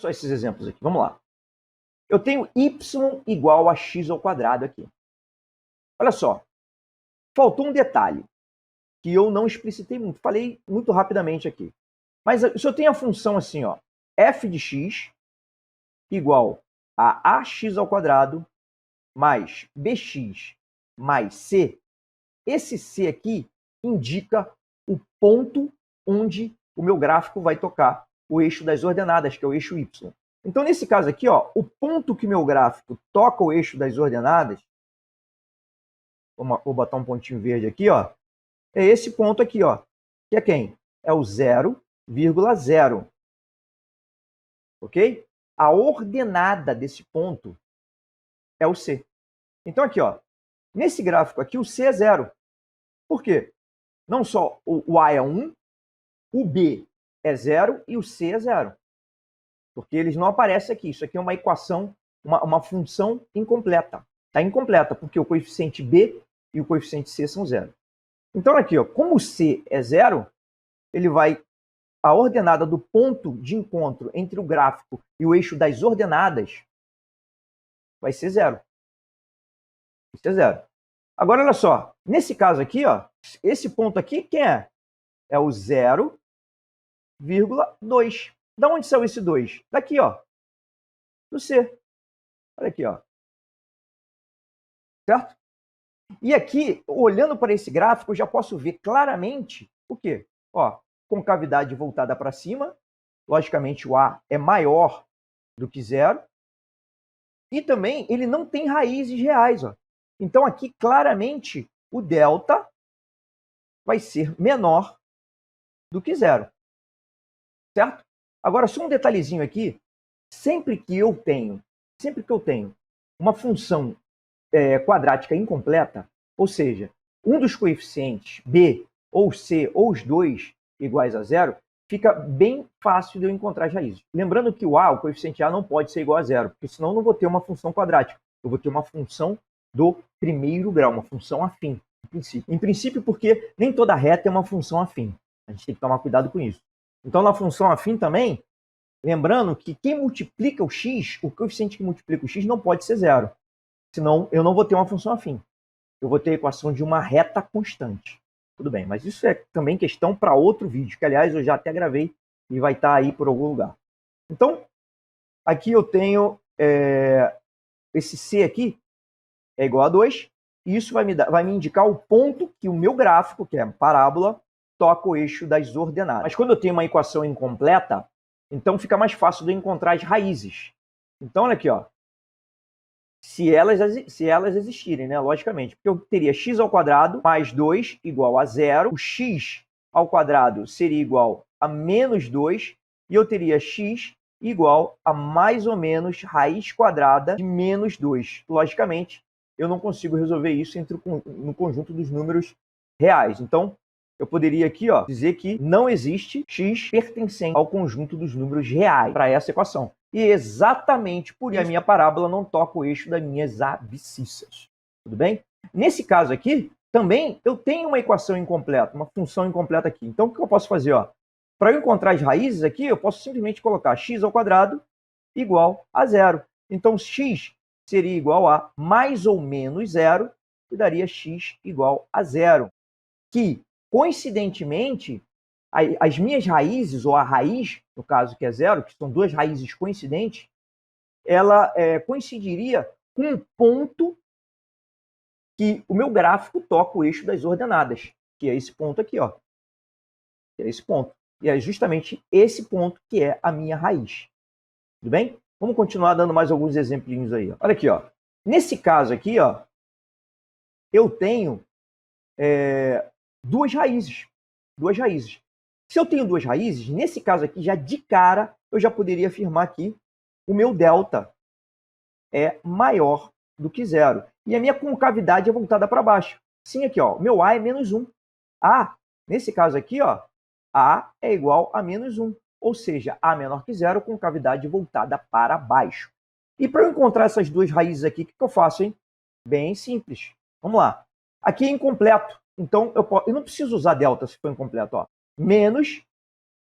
Só esses exemplos aqui, vamos lá. Eu tenho y igual a x ao quadrado aqui. Olha só, faltou um detalhe que eu não explicitei muito, falei muito rapidamente aqui. Mas se eu tenho a função assim, ó, f de x igual a ax ao quadrado mais bx mais c, esse c aqui indica o ponto onde o meu gráfico vai tocar o eixo das ordenadas, que é o eixo y. Então, nesse caso aqui, ó, o ponto que meu gráfico toca o eixo das ordenadas, vou botar um pontinho verde aqui, ó, é esse ponto aqui, ó, que é quem? É o 0,0. Ok? A ordenada desse ponto é o C. Então, aqui, ó, nesse gráfico aqui, o C é 0. Por quê? Não só o A é 1, o B é 0 e o C é 0. Porque eles não aparecem aqui. Isso aqui é uma equação, uma função incompleta. Está incompleta, porque o coeficiente B e o coeficiente C são 0. Então, aqui, ó, como o C é 0, ele vai... A ordenada do ponto de encontro entre o gráfico e o eixo das ordenadas vai ser 0. Vai ser 0. Agora, olha só. Nesse caso aqui, ó, esse ponto aqui, quem é? É o 0,2. Da onde saiu esse 2? Daqui, ó. Do C. Olha aqui, ó. Certo? E aqui, olhando para esse gráfico, eu já posso ver claramente o quê? Ó, concavidade voltada para cima. Logicamente, o A é maior do que 0. E também, ele não tem raízes reais, ó. Então, aqui, claramente, o delta vai ser menor do que 0. Certo? Agora, só um detalhezinho aqui. Sempre que eu tenho uma função quadrática incompleta, ou seja, um dos coeficientes B ou C ou os dois iguais a 0, fica bem fácil de eu encontrar as raízes. Lembrando que o coeficiente A não pode ser igual a 0, porque senão eu não vou ter uma função quadrática. Eu vou ter uma função do primeiro grau, uma função afim, em princípio. Em princípio, porque nem toda reta é uma função afim. A gente tem que tomar cuidado com isso. Então, na função afim também, lembrando que quem multiplica o x, o coeficiente que multiplica o x não pode ser 0. Senão, eu não vou ter uma função afim. Eu vou ter a equação de uma reta constante. Tudo bem, mas isso é também questão para outro vídeo, que, aliás, eu já até gravei e vai estar aí por algum lugar. Então, aqui eu tenho esse C aqui é igual a 2, e isso vai me indicar o ponto que o meu gráfico, que é a parábola, toca o eixo das ordenadas. Mas quando eu tenho uma equação incompleta, então fica mais fácil de eu encontrar as raízes. Então, olha aqui, ó. Se elas existirem, né? Logicamente. Porque eu teria x ao quadrado mais 2 igual a 0. O x ao quadrado seria igual a menos 2. E eu teria x igual a mais ou menos raiz quadrada de menos 2. Logicamente, eu não consigo resolver isso no conjunto dos números reais. Então, eu poderia aqui, ó, dizer que não existe x pertencente ao conjunto dos números reais para essa equação. E exatamente por isso a minha parábola não toca o eixo das minhas abscissas. Tudo bem? Nesse caso aqui, também eu tenho uma equação incompleta, uma função incompleta aqui. Então, o que eu posso fazer? Para eu encontrar as raízes aqui, eu posso simplesmente colocar x ao quadrado igual a 0. Então, x seria igual a mais ou menos 0 e daria x igual a 0. Que, coincidentemente, as minhas raízes, ou a raiz, no caso que é 0, que são duas raízes coincidentes, ela coincidiria com um ponto que o meu gráfico toca o eixo das ordenadas, que é esse ponto aqui, ó. Que é esse ponto. E é justamente esse ponto que é a minha raiz. Tudo bem? Vamos continuar dando mais alguns exemplinhos aí. Ó. Olha aqui, ó. Nesse caso aqui, ó, eu tenho duas raízes. Duas raízes. Se eu tenho duas raízes, nesse caso aqui, já de cara, eu já poderia afirmar que o meu delta é maior do que 0. E a minha concavidade é voltada para baixo. Sim, aqui, ó, o meu A é menos 1. Nesse caso aqui, ó, A é igual a menos 1. Ou seja, A menor que 0, concavidade voltada para baixo. E para eu encontrar essas duas raízes aqui, o que eu faço, hein? Bem simples. Vamos lá. Aqui é incompleto. Então, eu não preciso usar delta se for incompleto, ó. Menos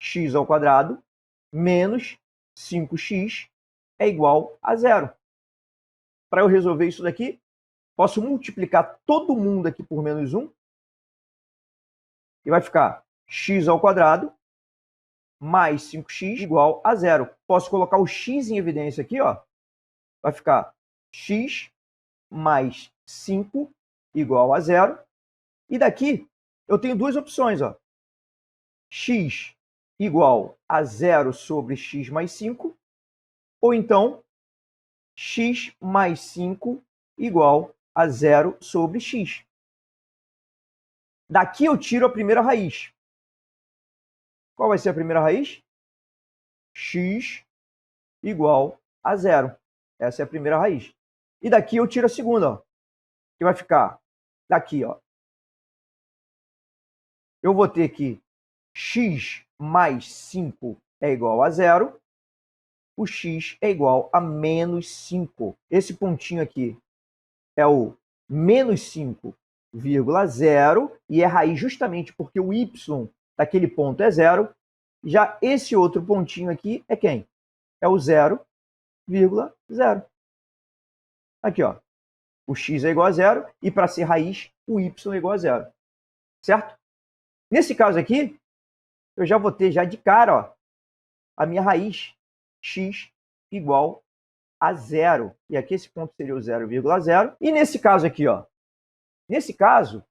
x ao quadrado menos 5x é igual a 0. Para eu resolver isso daqui, posso multiplicar todo mundo aqui por menos 1 e vai ficar x ao quadrado mais 5x igual a 0. Posso colocar o x em evidência aqui, ó. Vai ficar x mais 5 igual a 0. E daqui eu tenho duas opções, ó. X igual a 0 sobre x mais 5, ou então x mais 5 igual a 0 sobre x. Daqui eu tiro a primeira raiz. Qual vai ser a primeira raiz? X igual a 0. Essa é a primeira raiz. E daqui eu tiro a segunda, ó, que vai ficar daqui, ó. Eu vou ter que x mais 5 é igual a 0. O x é igual a menos 5. Esse pontinho aqui é o menos 5,0 e é raiz justamente porque o y daquele ponto é 0. Já esse outro pontinho aqui é quem? É o 0,0. Aqui, ó. O x é igual a 0 e para ser raiz, o y é igual a 0. Certo? Nesse caso aqui, eu já vou ter já de cara, ó, a minha raiz x igual a 0. E aqui esse ponto seria o 0,0. E nesse caso aqui, ó, nesse caso,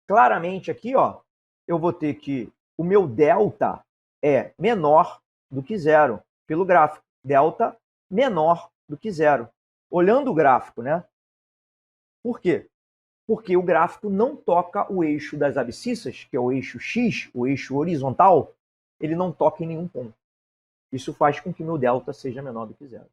claramente aqui, ó, eu vou ter que o meu delta é menor do que 0 pelo gráfico. Delta menor do que 0. Olhando o gráfico, né? Por quê? Porque o gráfico não toca o eixo das abscissas, que é o eixo x, o eixo horizontal, ele não toca em nenhum ponto. Isso faz com que o meu delta seja menor do que 0.